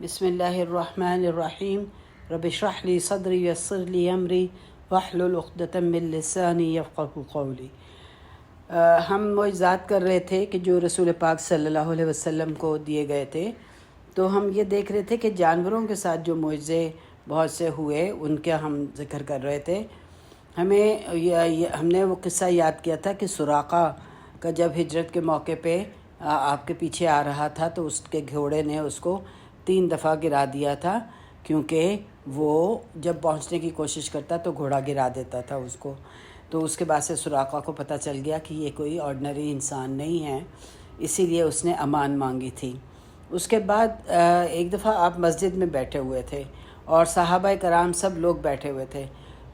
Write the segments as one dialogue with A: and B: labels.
A: بسم اللہ الرحمن الرحیم رب اشرح لی صدری یسر لی امری واحلل عقدۃ من لسانی یفقهوا قولی۔ ہم معجزات کر رہے تھے کہ جو رسول پاک صلی اللہ علیہ وسلم کو دیے گئے تھے، تو ہم یہ دیکھ رہے تھے کہ جانوروں کے ساتھ جو معجزے بہت سے ہوئے ان کا ہم ذکر کر رہے تھے۔ ہم نے وہ قصہ یاد کیا تھا کہ سراقہ کا جب ہجرت کے موقع پہ آپ کے پیچھے آ رہا تھا تو اس کے گھوڑے نے اس کو 3 دفعہ گرا دیا تھا، کیونکہ وہ جب پہنچنے کی کوشش کرتا تو گھوڑا گرا دیتا تھا اس کو۔ تو اس کے بعد سے سراقہ کو پتہ چل گیا کہ یہ کوئی آرڈنری انسان نہیں ہے، اسی لیے اس نے امان مانگی تھی۔ اس کے بعد ایک دفعہ آپ مسجد میں بیٹھے ہوئے تھے اور صحابہ کرام سب لوگ بیٹھے ہوئے تھے،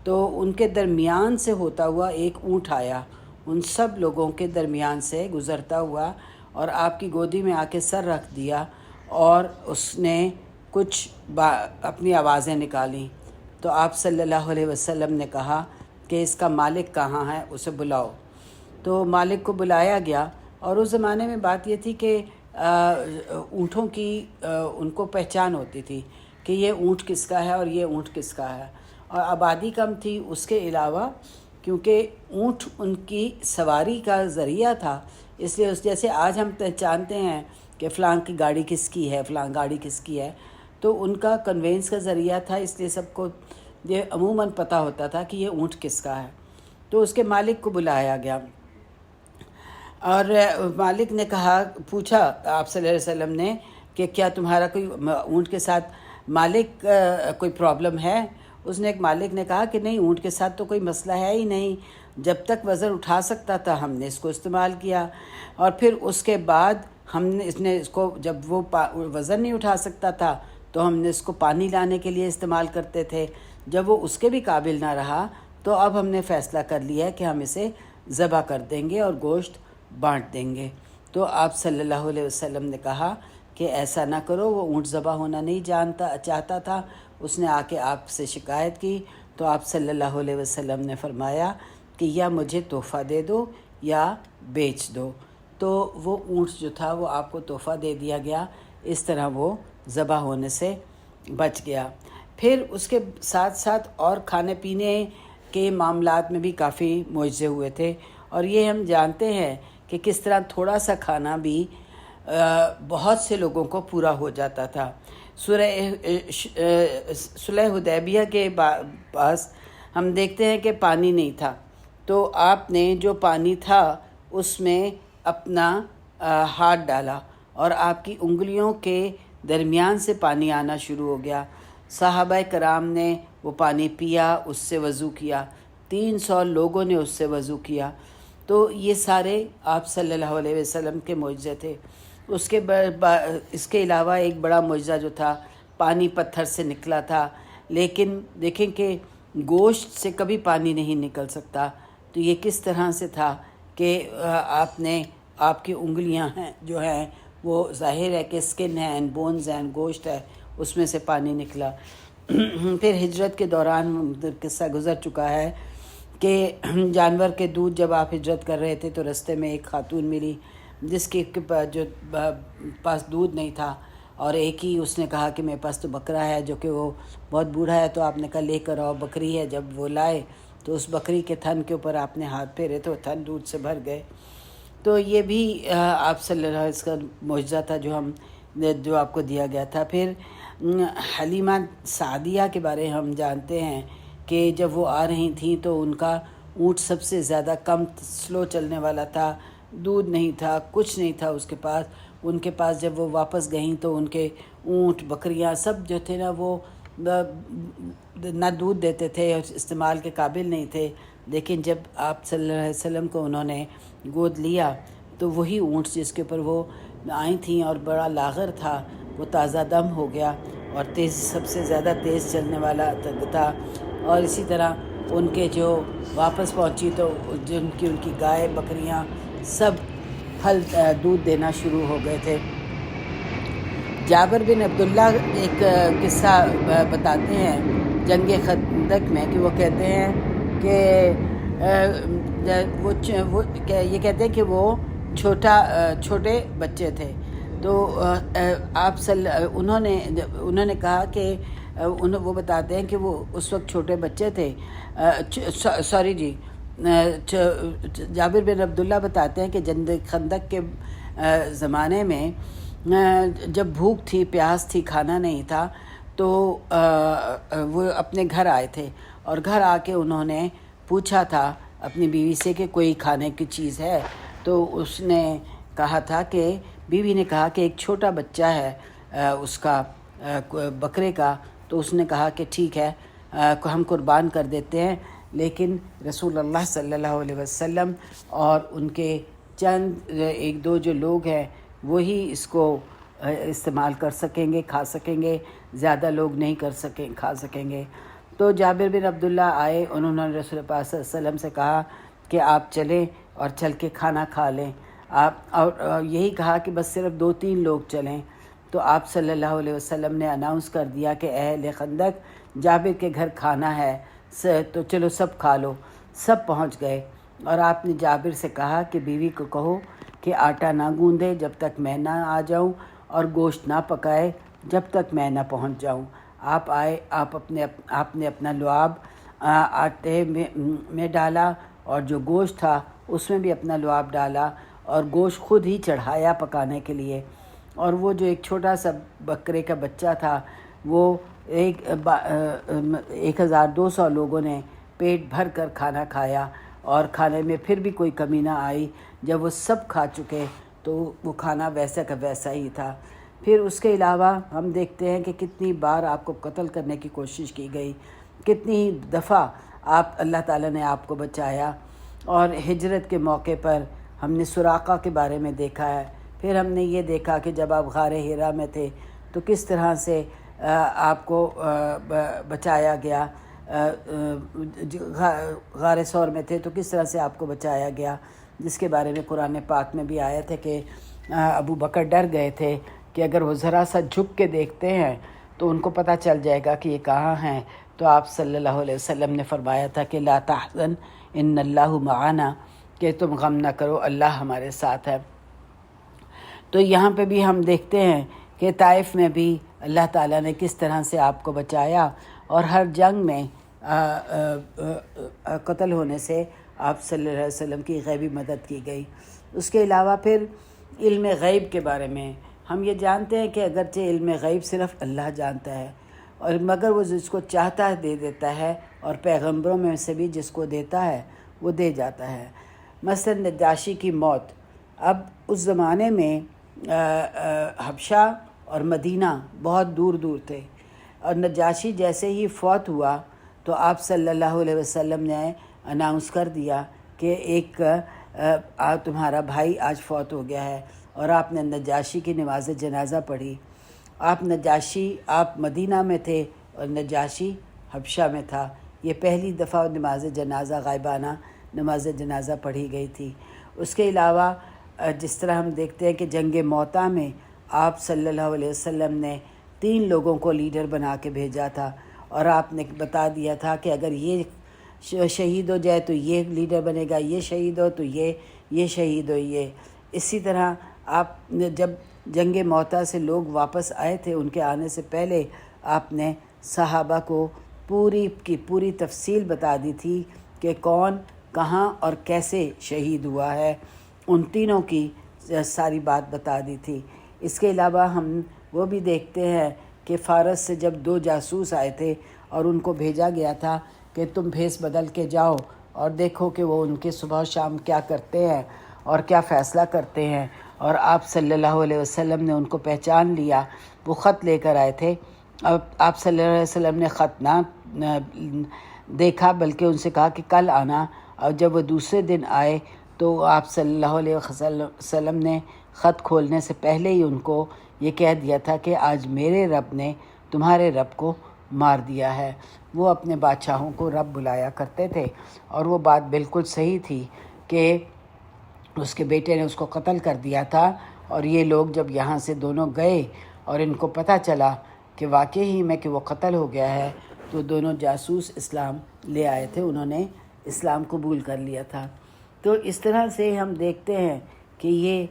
A: تو ان کے درمیان سے ہوتا ہوا ایک اونٹ آیا، ان سب لوگوں کے درمیان سے گزرتا ہوا اور آپ کی گودی میں آ کے سر رکھ دیا، اور اس نے کچھ اپنی آوازیں نکالیں۔ تو آپ صلی اللہ علیہ وسلم نے کہا کہ اس کا مالک کہاں ہے، اسے بلاؤ۔ تو مالک کو بلایا گیا، اور اس زمانے میں بات یہ تھی کہ اونٹوں کی ان کو پہچان ہوتی تھی کہ یہ اونٹ کس کا ہے اور یہ اونٹ کس کا ہے، اور آبادی کم تھی۔ اس کے علاوہ کیونکہ اونٹ ان کی سواری کا ذریعہ تھا، اس لیے جیسے آج ہم پہچانتے ہیں کہ فلاں کی گاڑی کس کی ہے، فلاں گاڑی کس کی ہے، تو ان کا کنوینس کا ذریعہ تھا، اس لیے سب کو یہ عموماً پتہ ہوتا تھا کہ یہ اونٹ کس کا ہے۔ تو اس کے مالک کو بلایا گیا، اور مالک نے پوچھا آپ صلی اللہ علیہ وسلم نے کہ کیا تمہارا کوئی اونٹ کے ساتھ مالک کوئی پرابلم ہے؟ اس نے مالک نے کہا کہ نہیں، اونٹ کے ساتھ تو کوئی مسئلہ ہے ہی نہیں، جب تک وزن اٹھا سکتا تھا ہم نے اس کو استعمال کیا، اور پھر اس کے بعد ہم نے اس کو جب وہ وزن نہیں اٹھا سکتا تھا تو ہم نے اس کو پانی لانے کے لیے استعمال کرتے تھے، جب وہ اس کے بھی قابل نہ رہا تو اب ہم نے فیصلہ کر لیا کہ ہم اسے ذبح کر دیں گے اور گوشت بانٹ دیں گے۔ تو آپ صلی اللہ علیہ وسلم نے کہا کہ ایسا نہ کرو، وہ اونٹ ذبح ہونا نہیں چاہتا تھا، اس نے آ کے آپ سے شکایت کی۔ تو آپ صلی اللہ علیہ وسلم نے فرمایا کہ یا مجھے تحفہ دے دو یا بیچ دو۔ تو وہ اونٹ جو تھا وہ آپ کو تحفہ دے دیا گیا، اس طرح وہ ذبح ہونے سے بچ گیا۔ پھر اس کے ساتھ ساتھ اور کھانے پینے کے معاملات میں بھی کافی معجزے ہوئے تھے، اور یہ ہم جانتے ہیں کہ کس طرح تھوڑا سا کھانا بھی بہت سے لوگوں کو پورا ہو جاتا تھا۔ صلح حدیبیہ کے پاس ہم دیکھتے ہیں کہ پانی نہیں تھا، تو آپ نے جو پانی تھا اس میں اپنا ہاتھ ڈالا اور آپ کی انگلیوں کے درمیان سے پانی آنا شروع ہو گیا۔ صحابہ کرام نے وہ پانی پیا، اس سے وضو کیا، 300 لوگوں نے اس سے وضو کیا۔ تو یہ سارے آپ صلی اللہ علیہ وسلم کے معجزے تھے۔ اس کے علاوہ ایک بڑا معجزہ جو تھا، پانی پتھر سے نکلا تھا، لیکن دیکھیں کہ گوشت سے کبھی پانی نہیں نکل سکتا۔ تو یہ کس طرح سے تھا کہ آپ کی انگلیاں ہیں جو ہیں وہ ظاہر ہے کہ سکن ہے، بونز ہیں، گوشت ہے، اس میں سے پانی نکلا۔ پھر ہجرت کے دوران قصہ گزر چکا ہے کہ جانور کے دودھ، جب آپ ہجرت کر رہے تھے تو رستے میں ایک خاتون ملی جس کے جو پاس دودھ نہیں تھا، اور ایک ہی اس نے کہا کہ میرے پاس تو بکرا ہے، جو کہ وہ بہت بوڑھا ہے، تو آپ نے کہا لے کر آؤ، بکری ہے۔ جب وہ لائے تو اس بکری کے تھن کے اوپر آپ نے ہاتھ پھیرے تو تھن دودھ سے بھر گئے۔ تو یہ بھی آپ صلی اللہ علیہ وسلم کا معجزہ تھا جو آپ کو دیا گیا تھا۔ پھر حلیمہ سعدیہ کے بارے ہم جانتے ہیں کہ جب وہ آ رہی تھیں تو ان کا اونٹ سب سے زیادہ کم سلو چلنے والا تھا، دودھ نہیں تھا، کچھ نہیں تھا اس کے پاس۔ ان کے پاس جب وہ واپس گئیں تو ان کے اونٹ، بکریاں سب جو تھے نا، وہ نہ دودھ دیتے تھے اور استعمال کے قابل نہیں تھے، لیکن جب آپ صلی اللہ علیہ وسلم کو انہوں نے گود لیا تو وہی اونٹ جس کے اوپر وہ آئی تھیں اور بڑا لاغر تھا، وہ تازہ دم ہو گیا اور سب سے زیادہ تیز چلنے والا تھا۔ اور اسی طرح ان کے جو واپس پہنچی تو ان کی گائے، بکریاں سب دودھ دینا شروع ہو گئے تھے۔ جابر بن عبداللہ ایک قصہ بتاتے ہیں جنگ خندق میں، کہ وہ کہتے ہیں کہ یہ کہتے ہیں کہ وہ چھوٹے بچے تھے، تو انہوں نے کہا کہ وہ بتاتے ہیں کہ وہ اس وقت چھوٹے بچے تھے. سوری جی، جابر بن عبداللہ بتاتے ہیں کہ جنگ خندق کے زمانے میں جب بھوک تھی، پیاس تھی، کھانا نہیں تھا، تو وہ اپنے گھر آئے تھے، اور گھر آ کے انہوں نے پوچھا تھا اپنی بیوی سے کہ کوئی کھانے کی چیز ہے. تو اس نے کہا تھا کہ بیوی نے کہا کہ ایک چھوٹا بچہ ہے اس کا بکرے کا. تو اس نے کہا کہ ٹھیک ہے، ہم قربان کر دیتے ہیں، لیکن رسول اللہ صلی اللہ علیہ وسلم اور ان کے چند ایک دو جو لوگ ہیں وہی اس کو استعمال کر سکیں گے، کھا سکیں گے، زیادہ لوگ نہیں کھا سکیں گے. تو جابر بن عبداللہ آئے، انہوں نے رسول پاک صلی اللہ علیہ وسلم سے کہا کہ آپ چلیں اور چل کے کھانا کھا لیں. اور یہی کہا کہ بس صرف 2-3 لوگ چلیں. تو آپ صلی اللہ علیہ وسلم نے اناؤنس کر دیا کہ اہل خندق، جابر کے گھر کھانا ہے، تو چلو سب کھا لو. سب پہنچ گئے، اور آپ نے جابر سے کہا کہ بیوی کو کہو کہ آٹا نہ گوندے جب تک میں نہ آ جاؤں، اور گوشت نہ پکائے جب تک میں نہ پہنچ جاؤں. آپ آئے، آپ نے اپنا لعاب آٹے میں ڈالا، اور جو گوشت تھا اس میں بھی اپنا لعاب ڈالا، اور گوشت خود ہی چڑھایا پکانے کے لیے. اور وہ جو ایک چھوٹا سا بکرے کا بچہ تھا، وہ 1200 لوگوں نے پیٹ بھر کر کھانا کھایا، اور کھانے میں پھر بھی کوئی کمی نہ آئی. جب وہ سب کھا چکے تو وہ کھانا ویسا کا ویسا ہی تھا. پھر اس کے علاوہ ہم دیکھتے ہیں کہ کتنی بار آپ کو قتل کرنے کی کوشش کی گئی، کتنی دفعہ اللہ تعالیٰ نے آپ کو بچایا. اور ہجرت کے موقع پر ہم نے سراقہ کے بارے میں دیکھا ہے. پھر ہم نے یہ دیکھا کہ جب آپ غار حرا میں تھے تو کس طرح سے آپ کو بچایا گیا، غار ثور میں تھے تو کس طرح سے آپ کو بچایا گیا، جس کے بارے میں قرآن پاک میں بھی آیا تھا کہ ابو بکر ڈر گئے تھے کہ اگر وہ ذرا سا جھک کے دیکھتے ہیں تو ان کو پتہ چل جائے گا کہ یہ کہاں ہیں. تو آپ صلی اللہ علیہ وسلم نے فرمایا تھا کہ لا تحزن ان اللہ معنا، کہ تم غم نہ کرو، اللہ ہمارے ساتھ ہے. تو یہاں پہ بھی ہم دیکھتے ہیں کہ طائف میں بھی اللہ تعالیٰ نے کس طرح سے آپ کو بچایا، اور ہر جنگ میں قتل ہونے سے آپ صلی اللہ علیہ وسلم کی غیبی مدد کی گئی. اس کے علاوہ پھر علم غیب کے بارے میں ہم یہ جانتے ہیں کہ اگرچہ علم غیب صرف اللہ جانتا ہے، اور مگر وہ جس کو چاہتا ہے دے دیتا ہے، اور پیغمبروں میں سے بھی جس کو دیتا ہے وہ دے جاتا ہے. مثلا نجاشی کی موت، اب اس زمانے میں حبشہ اور مدینہ بہت دور دور تھے، اور نجاشی جیسے ہی فوت ہوا تو آپ صلی اللہ علیہ وسلم نے اناؤنس کر دیا کہ ایک تمہارا بھائی آج فوت ہو گیا ہے، اور آپ نے نجاشی کی نماز جنازہ پڑھی. آپ مدینہ میں تھے اور نجاشی حبشہ میں تھا. یہ پہلی دفعہ نماز جنازہ، غائبانہ نماز جنازہ پڑھی گئی تھی. اس کے علاوہ جس طرح ہم دیکھتے ہیں کہ جنگ موتا میں آپ صلی اللہ علیہ وسلم نے 3 لوگوں کو لیڈر بنا کے بھیجا تھا، اور آپ نے بتا دیا تھا کہ اگر یہ شہید ہو جائے تو یہ لیڈر بنے گا، یہ شہید ہو تو یہ شہید ہو. اسی طرح آپ نے جب جنگ موتا سے لوگ واپس آئے تھے، ان کے آنے سے پہلے آپ نے صحابہ کو پوری کی پوری تفصیل بتا دی تھی کہ کون کہاں اور کیسے شہید ہوا ہے. ان تینوں کی ساری بات بتا دی تھی. اس کے علاوہ ہم وہ بھی دیکھتے ہیں کہ فارس سے جب 2 جاسوس آئے تھے اور ان کو بھیجا گیا تھا کہ تم بھیس بدل کے جاؤ اور دیکھو کہ وہ ان کے صبح شام کیا کرتے ہیں اور کیا فیصلہ کرتے ہیں. اور آپ صلی اللہ علیہ وسلم نے ان کو پہچان لیا. وہ خط لے کر آئے تھے. اب آپ صلی اللہ علیہ وسلم نے خط نہ دیکھا بلکہ ان سے کہا کہ کل آنا. اور جب وہ دوسرے دن آئے تو آپ صلی اللہ علیہ وسلم نے خط کھولنے سے پہلے ہی ان کو یہ کہہ دیا تھا کہ آج میرے رب نے تمہارے رب کو مار دیا ہے. وہ اپنے بادشاہوں کو رب بلایا کرتے تھے، اور وہ بات بالکل صحیح تھی کہ اس کے بیٹے نے اس کو قتل کر دیا تھا. اور یہ لوگ جب یہاں سے دونوں گئے اور ان کو پتہ چلا کہ واقعی میں کہ وہ قتل ہو گیا ہے، تو دونوں جاسوس اسلام لے آئے تھے، انہوں نے اسلام قبول کر لیا تھا. تو اس طرح سے ہم دیکھتے ہیں کہ یہ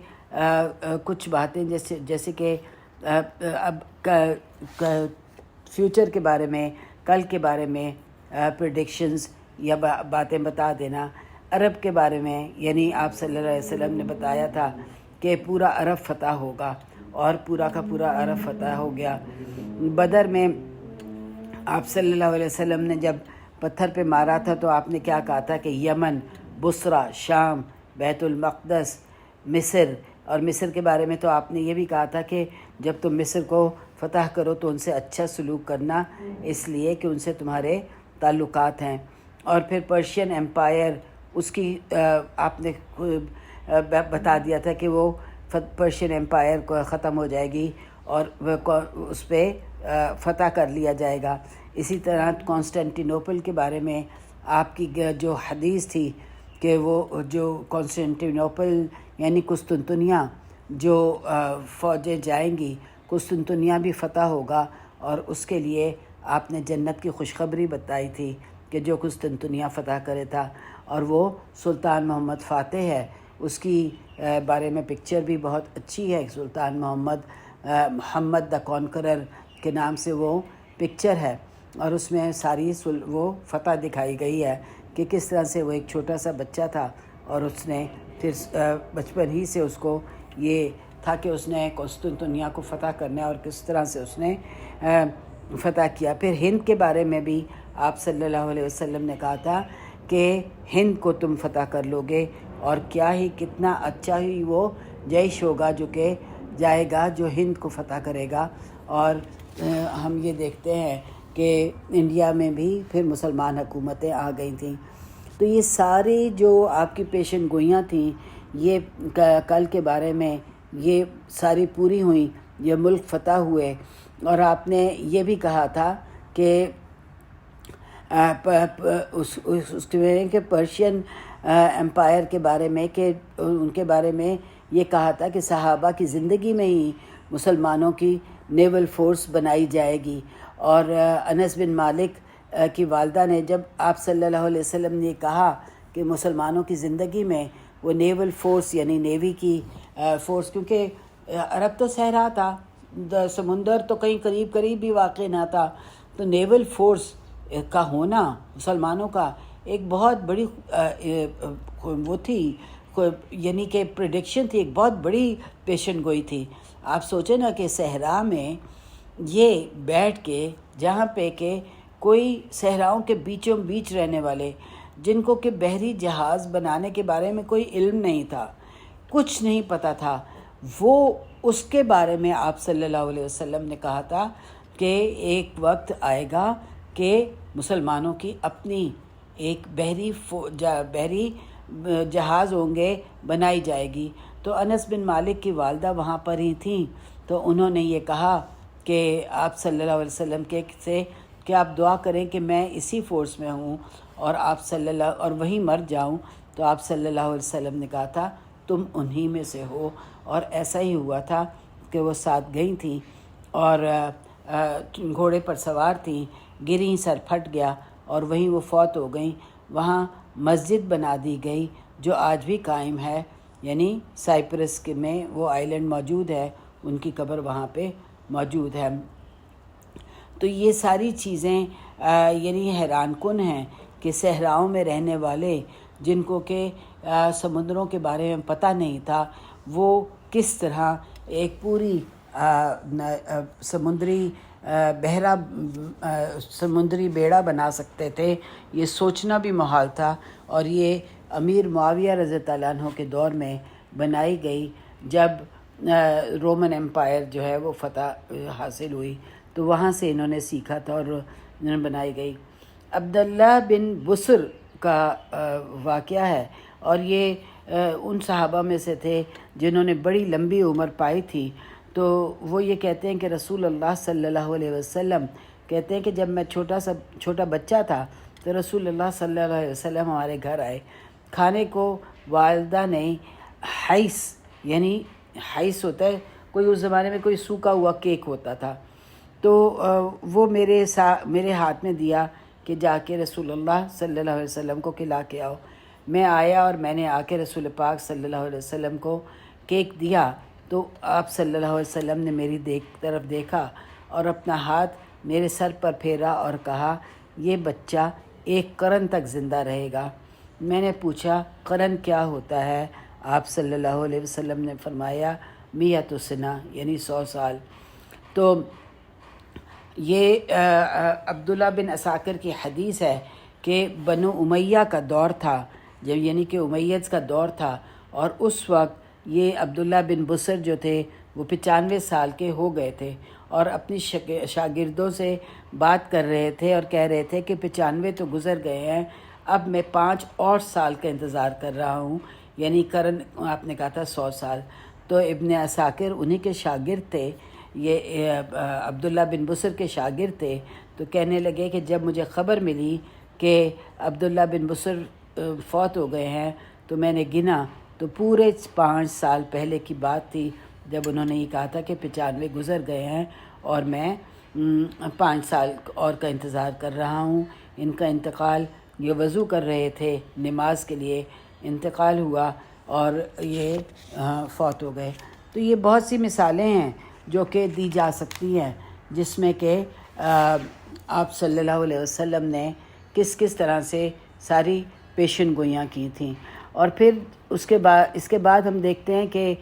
A: کچھ باتیں جیسے کہ اب فیوچر کے بارے میں، کل کے بارے میں پریڈکشنز یا باتیں بتا دینا. عرب کے بارے میں یعنی آپ صلی اللہ علیہ وسلم نے بتایا تھا کہ پورا عرب فتح ہوگا، اور پورا کا پورا عرب فتح ہو گیا. بدر میں آپ صلی اللہ علیہ وسلم نے جب پتھر پہ مارا تھا تو آپ نے کیا کہا تھا کہ یمن، بصرہ، شام، بیت المقدس، مصر. اور مصر کے بارے میں تو آپ نے یہ بھی کہا تھا کہ جب تم مصر کو فتح کرو تو ان سے اچھا سلوک کرنا، اس لیے کہ ان سے تمہارے تعلقات ہیں. اور پھر پرشین ایمپائر، اس کی آپ نے بتا دیا تھا کہ وہ پرشین ایمپائر کو ختم ہو جائے گی اور اس پہ فتح کر لیا جائے گا. اسی طرح کانسٹینٹینوپل کے بارے میں آپ کی جو حدیث تھی کہ وہ جو کانسٹینٹینوپل یعنی قسطنطنیہ جو فوجیں جائیں گی، قسطنطنیہ بھی فتح ہوگا، اور اس کے لیے آپ نے جنت کی خوشخبری بتائی تھی کہ جو قسطنطنیہ فتح کرے تھا، اور وہ سلطان محمد فاتح ہے. اس کی بارے میں پکچر بھی بہت اچھی ہے. سلطان محمد دا کانکرر کے نام سے وہ پکچر ہے، اور اس میں ساری وہ فتح دکھائی گئی ہے کہ کس طرح سے وہ ایک چھوٹا سا بچہ تھا، اور اس نے پھر بچپن ہی سے اس کو یہ تھا کہ اس نے قسطنطنیہ کو فتح کرنا ہے، اور کس طرح سے اس نے فتح کیا. پھر ہند کے بارے میں بھی آپ صلی اللہ علیہ وسلم نے کہا تھا کہ ہند کو تم فتح کر لو گے، اور کیا ہی کتنا اچھا ہی وہ جیش ہوگا جو کہ جائے گا جو ہند کو فتح کرے گا. اور ہم یہ دیکھتے ہیں کہ انڈیا میں بھی پھر مسلمان حکومتیں آ گئی تھیں. تو یہ ساری جو آپ کی پیشن گوئیاں تھیں یہ کل کے بارے میں یہ ساری پوری ہوئیں، یہ ملک فتح ہوئے. اور آپ نے یہ بھی کہا تھا کہ اس کے پرشین ایمپائر کے بارے میں کہ ان کے بارے میں یہ کہا تھا کہ صحابہ کی زندگی میں ہی مسلمانوں کی نیول فورس بنائی جائے گی. اور انس بن مالک کی والدہ نے جب آپ صلی اللہ علیہ وسلم نے کہا کہ مسلمانوں کی زندگی میں وہ نیول فورس یعنی نیوی کی فورس، کیونکہ عرب تو صحرا تھا، سمندر تو کہیں قریب قریب بھی واقع نہ تھا، تو نیول فورس کا ہونا مسلمانوں کا ایک بہت بڑی وہ تھی، یعنی کہ پریڈکشن تھی، ایک بہت بڑی پیشن گوئی تھی. آپ سوچیں نا کہ صحرا میں یہ بیٹھ کے جہاں پہ کہ کوئی صحراؤں کے بیچوں بیچ رہنے والے جن کو کہ بحری جہاز بنانے کے بارے میں کوئی علم نہیں تھا، کچھ نہیں پتہ تھا، وہ اس کے بارے میں آپ صلی اللہ علیہ وسلم نے کہا تھا کہ ایک وقت آئے گا کہ مسلمانوں کی اپنی ایک بحری جہاز ہوں گے، بنائی جائے گی. تو انس بن مالک کی والدہ وہاں پر ہی تھیں، تو انہوں نے یہ کہا کہ آپ صلی اللہ علیہ وسلم سے کہ آپ دعا کریں کہ میں اسی فورس میں ہوں اور اور وہیں مر جاؤں. تو آپ صلی اللہ علیہ وسلم نے کہا تھا تم انہی میں سے ہو، اور ایسا ہی ہوا تھا کہ وہ ساتھ گئی تھیں اور گھوڑے پر سوار تھیں، گریں، سر پھٹ گیا اور وہیں وہ فوت ہو گئیں. وہاں مسجد بنا دی گئی جو آج بھی قائم ہے، یعنی سائپرس میں وہ آئلینڈ موجود ہے، ان کی قبر وہاں پہ موجود ہے. تو یہ ساری چیزیں یعنی حیران کن ہیں کہ صحراؤں میں رہنے والے جن کو کہ سمندروں کے بارے میں پتہ نہیں تھا، وہ کس طرح ایک پوری سمندری بیڑا بنا سکتے تھے، یہ سوچنا بھی محال تھا. اور یہ امیر معاویہ رضی اللہ عنہ کے دور میں بنائی گئی جب رومن ایمپائر جو ہے وہ فتح حاصل ہوئی، تو وہاں سے انہوں نے سیکھا تھا اور انہوں نے بنائی گئی. عبداللہ بن بصر کا واقعہ ہے، اور یہ ان صحابہ میں سے تھے جنہوں نے بڑی لمبی عمر پائی تھی. تو وہ یہ کہتے ہیں کہ رسول اللہ صلی اللہ علیہ وسلم کہتے ہیں کہ جب میں چھوٹا بچہ تھا تو رسول اللہ صلی اللہ علیہ وسلم ہمارے گھر آئے. کھانے کو والدہ نے حیث، یعنی حیث ہوتا ہے کوئی اس زمانے میں کوئی سوکھا ہوا کیک ہوتا تھا، تو وہ میرے ہاتھ میں دیا کہ جا کے رسول اللہ صلی اللہ علیہ وسلم کو کھلا کے آؤ. میں آیا اور میں نے آ کے رسول پاک صلی اللہ علیہ وسلم کو کیک دیا تو آپ صلی اللہ علیہ وسلم نے میری طرف دیکھا اور اپنا ہاتھ میرے سر پر پھیرا اور کہا یہ بچہ ایک قرن تک زندہ رہے گا۔ میں نے پوچھا قرن کیا ہوتا ہے؟ آپ صلی اللہ علیہ وسلم نے فرمایا 100 سنہ یعنی 100 سال۔ تو یہ عبداللہ بن عساکر کی حدیث ہے کہ بنو امیہ کا دور تھا، جب یعنی کہ امیدز کا دور تھا، اور اس وقت یہ عبداللہ بن بصر جو تھے وہ 95 سال کے ہو گئے تھے اور اپنی شاگردوں سے بات کر رہے تھے اور کہہ رہے تھے کہ 95 تو گزر گئے ہیں، اب میں 5 اور سال کا انتظار کر رہا ہوں، یعنی قرن آپ نے کہا تھا 100 سال۔ تو ابن عساکر انہی کے شاگرد تھے، یہ عبداللہ بن بصر کے شاگرد تھے۔ تو کہنے لگے کہ جب مجھے خبر ملی کہ عبداللہ بن بصر فوت ہو گئے ہیں تو میں نے گنا تو پورے 5 سال پہلے کی بات تھی جب انہوں نے یہ کہا تھا کہ 95 گزر گئے ہیں اور میں 5 سال اور کا انتظار کر رہا ہوں۔ ان کا انتقال، یہ وضو کر رہے تھے نماز کے لیے، انتقال ہوا اور یہ فوت ہو گئے۔ تو یہ بہت سی مثالیں ہیں جو کہ دی جا سکتی ہیں جس میں کہ آپ صلی اللہ علیہ وسلم نے کس طرح سے ساری پیشن گوئیاں کی تھیں۔ اور پھر اس کے بعد ہم دیکھتے ہیں کہ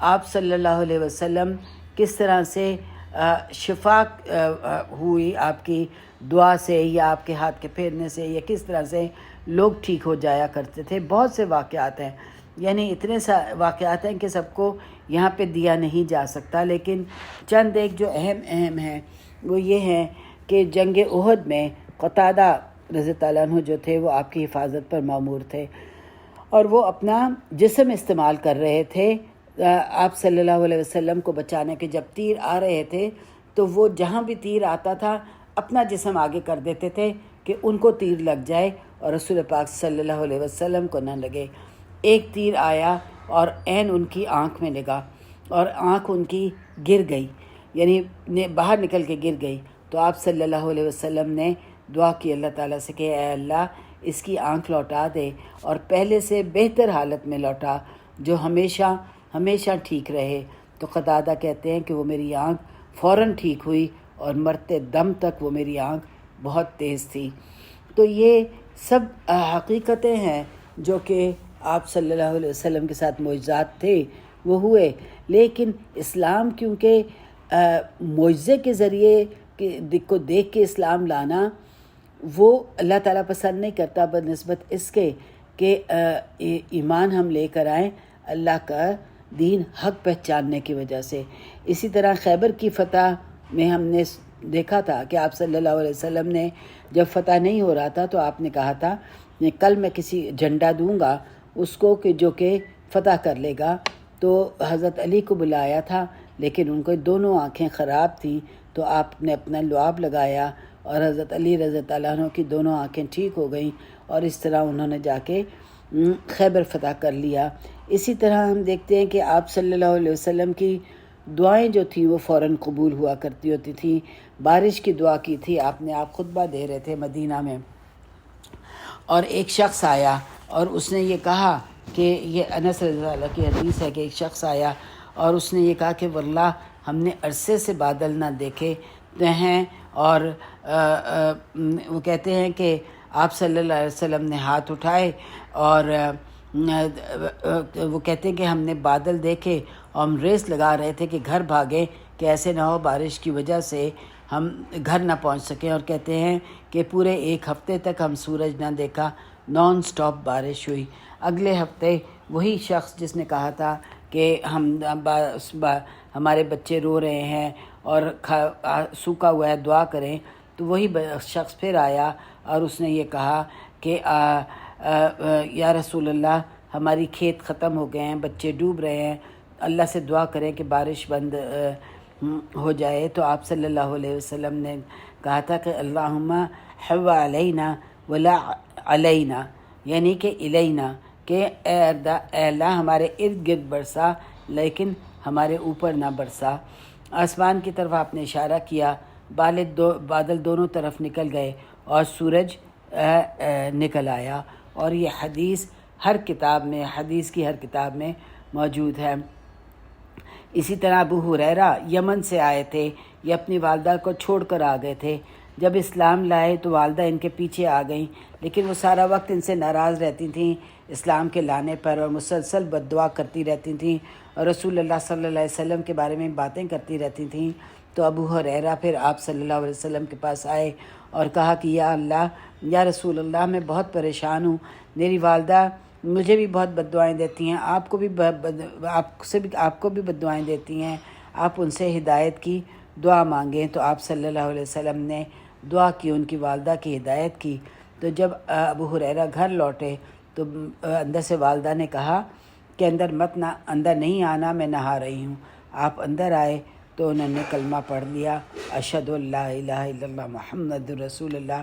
A: آپ صلی اللہ علیہ وسلم کس طرح سے شفا ہوئی آپ کی دعا سے یا آپ کے ہاتھ کے پھیرنے سے، یا کس طرح سے لوگ ٹھیک ہو جایا کرتے تھے۔ بہت سے واقعات ہیں، یعنی اتنے واقعات ہیں کہ سب کو یہاں پہ دیا نہیں جا سکتا، لیکن چند ایک جو اہم ہیں وہ یہ ہیں کہ جنگ احد میں قتادہ رضی اللہ عنہ جو تھے وہ آپ کی حفاظت پر مامور تھے اور وہ اپنا جسم استعمال کر رہے تھے آپ صلی اللہ علیہ وسلم کو بچانے کے۔ جب تیر آ رہے تھے تو وہ جہاں بھی تیر آتا تھا اپنا جسم آگے کر دیتے تھے کہ ان کو تیر لگ جائے اور رسول پاک صلی اللہ علیہ وسلم کو نہ لگے۔ ایک تیر آیا اور عین ان کی آنکھ میں لگا اور آنکھ ان کی گر گئی، یعنی باہر نکل کے گر گئی۔ تو آپ صلی اللہ علیہ وسلم نے دعا کی اللہ تعالیٰ سے کہ اے اللہ اس کی آنکھ لوٹا دے اور پہلے سے بہتر حالت میں لوٹا جو ہمیشہ ٹھیک رہے۔ تو قتادہ کہتے ہیں کہ وہ میری آنکھ فوراً ٹھیک ہوئی اور مرتے دم تک وہ میری آنکھ بہت تیز تھی۔ تو یہ سب حقیقتیں ہیں جو کہ آپ صلی اللہ علیہ وسلم کے ساتھ معجزات تھے وہ ہوئے، لیکن اسلام کیونکہ معجزے کے ذریعے کو دیکھ کے اسلام لانا وہ اللہ تعالیٰ پسند نہیں کرتا، بنسبت اس کے کہ ایمان ہم لے کر آئیں اللہ کا دین حق پہچاننے کی وجہ سے۔ اسی طرح خیبر کی فتح میں ہم نے دیکھا تھا کہ آپ صلی اللہ علیہ وسلم نے جب فتح نہیں ہو رہا تھا تو آپ نے کہا تھا کہ کل میں کسی جھنڈا دوں گا اس کو کہ جو کہ فتح کر لے گا۔ تو حضرت علی کو بلایا تھا لیکن ان کو دونوں آنکھیں خراب تھیں، تو آپ نے اپنا لعاب لگایا اور حضرت علی رضی اللہ عنہ کی دونوں آنکھیں ٹھیک ہو گئیں اور اس طرح انہوں نے جا کے خیبر فتح کر لیا۔ اسی طرح ہم دیکھتے ہیں کہ آپ صلی اللہ علیہ وسلم کی دعائیں جو تھیں وہ فوراً قبول ہوا کرتی ہوتی تھیں۔ بارش کی دعا کی تھی آپ نے، آپ خطبہ دے رہے تھے مدینہ میں اور ایک شخص آیا اور اس نے یہ کہا کہ یہ انس رضی اللہ عنہ کی حدیث ہے کہ ایک شخص آیا اور اس نے یہ کہا کہ واللہ ہم نے عرصے سے بادل نہ دیکھے ہیں، اور وہ کہتے ہیں کہ آپ صلی اللہ علیہ وسلم نے ہاتھ اٹھائے اور وہ کہتے ہیں کہ ہم نے بادل دیکھے اور ہم ریس لگا رہے تھے کہ گھر بھاگیں کہ ایسے نہ ہو بارش کی وجہ سے ہم گھر نہ پہنچ سکیں، اور کہتے ہیں کہ پورے 1 ہفتے تک ہم سورج نہ دیکھا، نان سٹاپ بارش ہوئی۔ اگلے ہفتے وہی شخص جس نے کہا تھا کہ ہمارے بچے رو رہے ہیں اور سوکھا ہوا ہے دعا کریں، تو وہی شخص پھر آیا اور اس نے یہ کہا کہ یا رسول اللہ ہماری کھیت ختم ہو گئے ہیں، بچے ڈوب رہے ہیں، اللہ سے دعا کریں کہ بارش بند ہو جائے۔ تو آپ صلی اللہ علیہ وسلم نے کہا تھا کہ اللہم حو علینا ولا علینا، یعنی کہ الینا، کہ اے اللہ ہمارے ارد گرد برسا لیکن ہمارے اوپر نہ برسا۔ آسمان کی طرف آپ نے اشارہ کیا، بادل دونوں طرف نکل گئے اور سورج نکل آیا، اور یہ حدیث ہر کتاب میں، حدیث کی ہر کتاب میں موجود ہے۔ اسی طرح ابو ہریرہ یمن سے آئے تھے، یہ اپنی والدہ کو چھوڑ کر آ گئے تھے۔ جب اسلام لائے تو والدہ ان کے پیچھے آ گئیں، لیکن وہ سارا وقت ان سے ناراض رہتی تھیں اسلام کے لانے پر، اور مسلسل بد دعا کرتی رہتی تھیں اور رسول اللہ صلی اللہ علیہ وسلم کے بارے میں باتیں کرتی رہتی تھیں۔ تو ابو ہریرہ پھر آپ صلی اللہ علیہ وسلم کے پاس آئے اور کہا کہ یا اللہ، یا رسول اللہ، میں بہت پریشان ہوں، میری والدہ مجھے بھی بہت بد دعائیں دیتی ہیں، آپ کو بھی بد دعائیں دیتی ہیں، آپ ان سے ہدایت کی دعا مانگیں۔ تو آپ صلی اللہ علیہ وسلم نے دعا کی، ان کی والدہ کی ہدایت کی۔ تو جب ابو ہریرہ گھر لوٹے تو اندر سے والدہ نے کہا کہ اندر نہیں آنا، میں نہا رہی ہوں۔ آپ اندر آئے تو انہوں نے کلمہ پڑھ لیا، اشہد ان لا الہ الا اللہ محمد رسول اللہ۔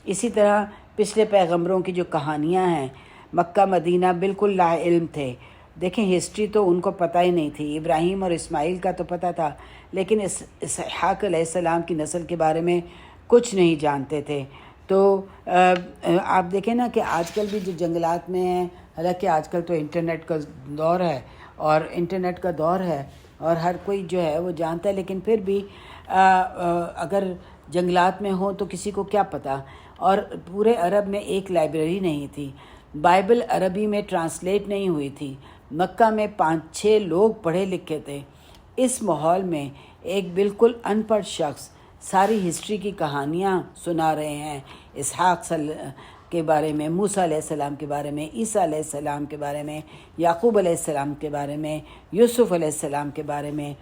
A: اسی طرح پچھلے پیغمبروں کی جو کہانیاں ہیں، مکہ مدینہ بالکل لا علم تھے، دیکھیں ہسٹری تو ان کو پتہ ہی نہیں تھی۔ ابراہیم اور اسماعیل کا تو پتہ تھا، لیکن اسحاق علیہ السلام کی نسل کے بارے میں کچھ نہیں جانتے تھے۔ تو آپ دیکھیں نا کہ آج کل بھی جو جنگلات میں ہیں، حالانکہ آج کل تو انٹرنیٹ کا دور ہے اور ہر کوئی جو ہے وہ جانتا ہے، لیکن پھر بھی اگر جنگلات میں ہوں تو کسی کو کیا پتہ۔ اور پورے عرب میں ایک لائبریری نہیں تھی، بائبل عربی میں ٹرانسلیٹ نہیں ہوئی تھی، مکہ میں 5-6 لوگ پڑھے لکھے تھے۔ اس ماحول میں ایک بالکل ان پڑھ شخص ساری ہسٹری کی کہانیاں سنا رہے ہیں، اسحاق کے بارے میں، موسیٰ علیہ السلام کے بارے میں، عیسیٰ علیہ السلام کے بارے میں، یعقوب علیہ السلام کے بارے میں، یوسف علیہ السلام کے بارے میں،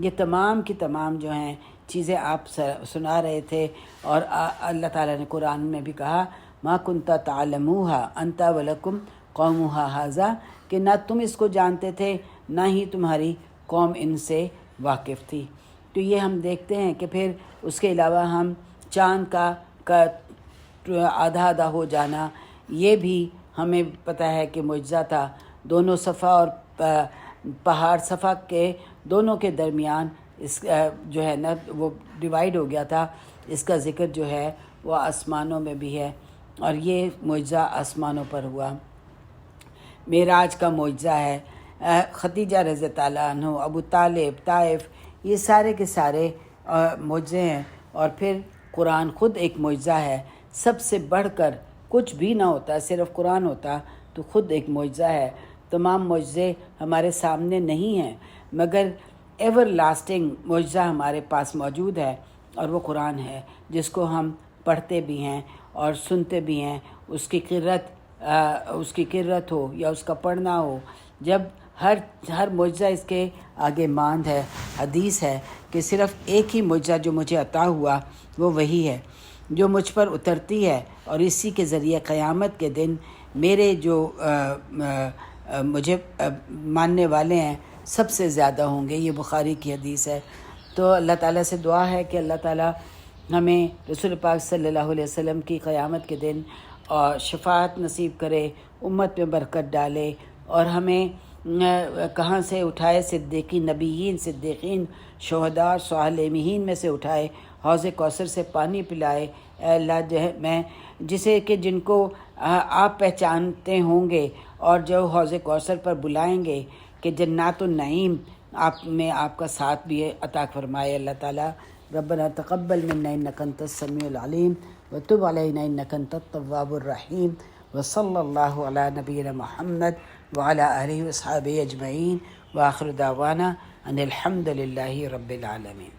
A: یہ تمام کی تمام جو ہیں چیزیں آپ سنا رہے تھے۔ اور اللہ تعالیٰ نے قرآن میں بھی کہا ما کنت تعلموها انت ولکم قومها ھذا، کہ نہ تم اس کو جانتے تھے نہ ہی تمہاری قوم ان سے واقف تھی۔ تو یہ ہم دیکھتے ہیں کہ پھر اس کے علاوہ ہم چاند کا آدھا ہو جانا، یہ بھی ہمیں پتہ ہے کہ معجزہ تھا۔ دونوں صفا اور پہاڑ صفا کے دونوں کے درمیان اس جو ہے نا وہ ڈیوائیڈ ہو گیا تھا، اس کا ذکر جو ہے وہ آسمانوں میں بھی ہے، اور یہ معجزہ آسمانوں پر ہوا۔ معراج کا معجزہ ہے، خدیجہ رضی اللہ عنہ، ابو طالب، طائف، یہ سارے کے سارے معجزے ہیں۔ اور پھر قرآن خود ایک معجزہ ہے، سب سے بڑھ کر کچھ بھی نہ ہوتا، صرف قرآن ہوتا تو خود ایک معجزہ ہے۔ تمام معجزے ہمارے سامنے نہیں ہیں، مگر ایور لاسٹنگ معجزہ ہمارے پاس موجود ہے، اور وہ قرآن ہے، جس کو ہم پڑھتے بھی ہیں اور سنتے بھی ہیں۔ اس کی قرت ہو یا اس کا پڑھنا ہو، جب ہر معجزہ اس کے آگے ماند ہے۔ حدیث ہے کہ صرف ایک ہی معجزہ جو مجھے عطا ہوا وہ وہی ہے جو مجھ پر اترتی ہے، اور اسی کے ذریعے قیامت کے دن میرے جو مجھے ماننے والے ہیں سب سے زیادہ ہوں گے۔ یہ بخاری کی حدیث ہے۔ تو اللہ تعالیٰ سے دعا ہے کہ اللہ تعالیٰ ہمیں رسول پاک صلی اللہ علیہ وسلم کی قیامت کے دن اور شفاعت نصیب کرے، امت میں برکت ڈالے، اور ہمیں کہاں سے اٹھائے، نبیین، صدیقین، شہداء، صالحین میں سے اٹھائے، حوض کوثر سے پانی پلائے۔ اے اللہ، جو ہے میں جن کو آپ پہچانتے ہوں گے اور جو حوض کوثر پر بلائیں گے کہ جنات النعیم آپ کا ساتھ بھی عطا فرمائے اللہ تعالیٰ۔ ربنا تقبل منا انک انت السمیع العلیم وتب علینا انک انت التواب الرحیم، وصلی اللہ علی نبینا محمد وعلی آلہ وصحبہ اجمعین، وآخر دعوانا ان الحمد للہ رب العالمین۔